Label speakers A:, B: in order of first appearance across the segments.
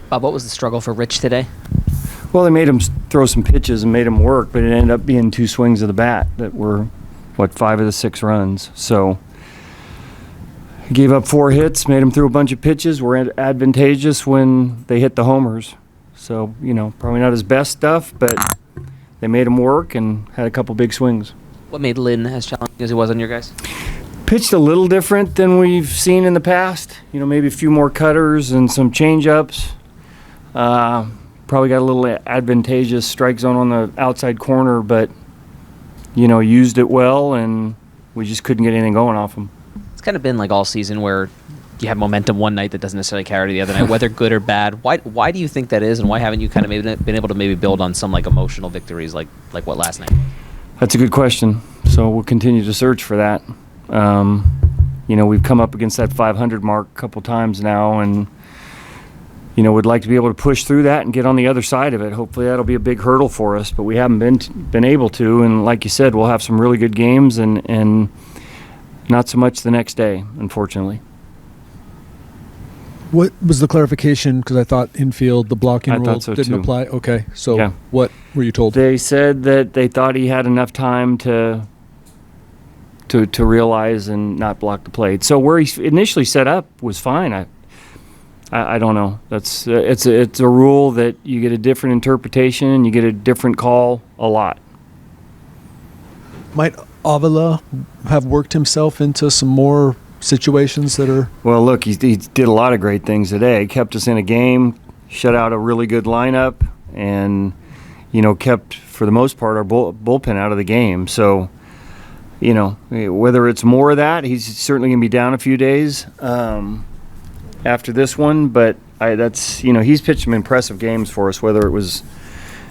A: Bob, what was the struggle for Rich today?
B: Well, they made him throw some pitches and made him work, but it ended up being 2 swings of the bat that were, 5 of the 6 runs. So he gave up 4 hits, made him throw a bunch of pitches, were advantageous when they hit the homers. So, probably not his best stuff, but they made him work and had a couple big swings.
A: What made Lynn as challenging as he was on your guys?
B: Pitched a little different than we've seen in the past. Maybe a few more cutters and some change-ups. Probably got a little advantageous strike zone on the outside corner, but, used it well, and we just couldn't get anything going off him.
A: It's kind of been like all season where you have momentum one night that doesn't necessarily carry to the other night, whether good or bad. Why do you think that is, and why haven't you kind of been able to maybe build on some like emotional victories like what last night?
B: That's a good question. So we'll continue to search for that. We've come up against that 500 mark a couple times now, and would like to be able to push through that and get on the other side of it. Hopefully that'll be a big hurdle for us, but we haven't been able to. And like you said, we'll have some really good games and not so much the next day, unfortunately.
C: What was the clarification? Because I thought infield, the blocking rule didn't apply. Okay, so yeah. What were you told?
B: They said that they thought he had enough time to realize and not block the plate. So where he initially set up was fine. I don't know. That's it's a rule that you get a different interpretation and you get a different call a lot.
C: Might Avila have worked himself into some more situations that are...
B: Well, look, he did a lot of great things today. He kept us in a game, shut out a really good lineup, and, kept, for the most part, our bullpen out of the game. So, whether it's more of that, he's certainly going to be down a few days after this one. But he's pitched some impressive games for us, whether it was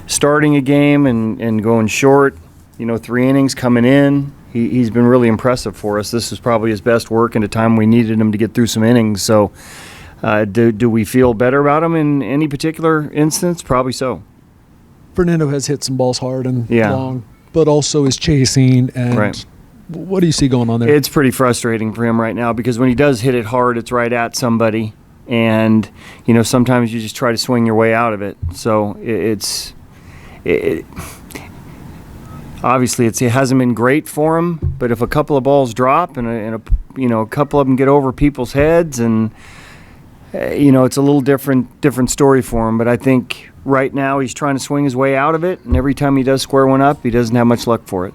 B: starting a game and going short, 3 innings coming in. He's been really impressive for us. This is probably his best work in a time we needed him to get through some innings. So do we feel better about him in any particular instance? Probably so.
C: Fernando has hit some balls hard and long, but also is chasing. And
B: right.
C: What do you see going on there?
B: It's pretty frustrating for him right now because when he does hit it hard, it's right at somebody. And, sometimes you just try to swing your way out of it. So obviously, it hasn't been great for him, but if a couple of balls drop and a couple of them get over people's heads, and it's a little different story for him. But I think right now he's trying to swing his way out of it, and every time he does square one up, he doesn't have much luck for it.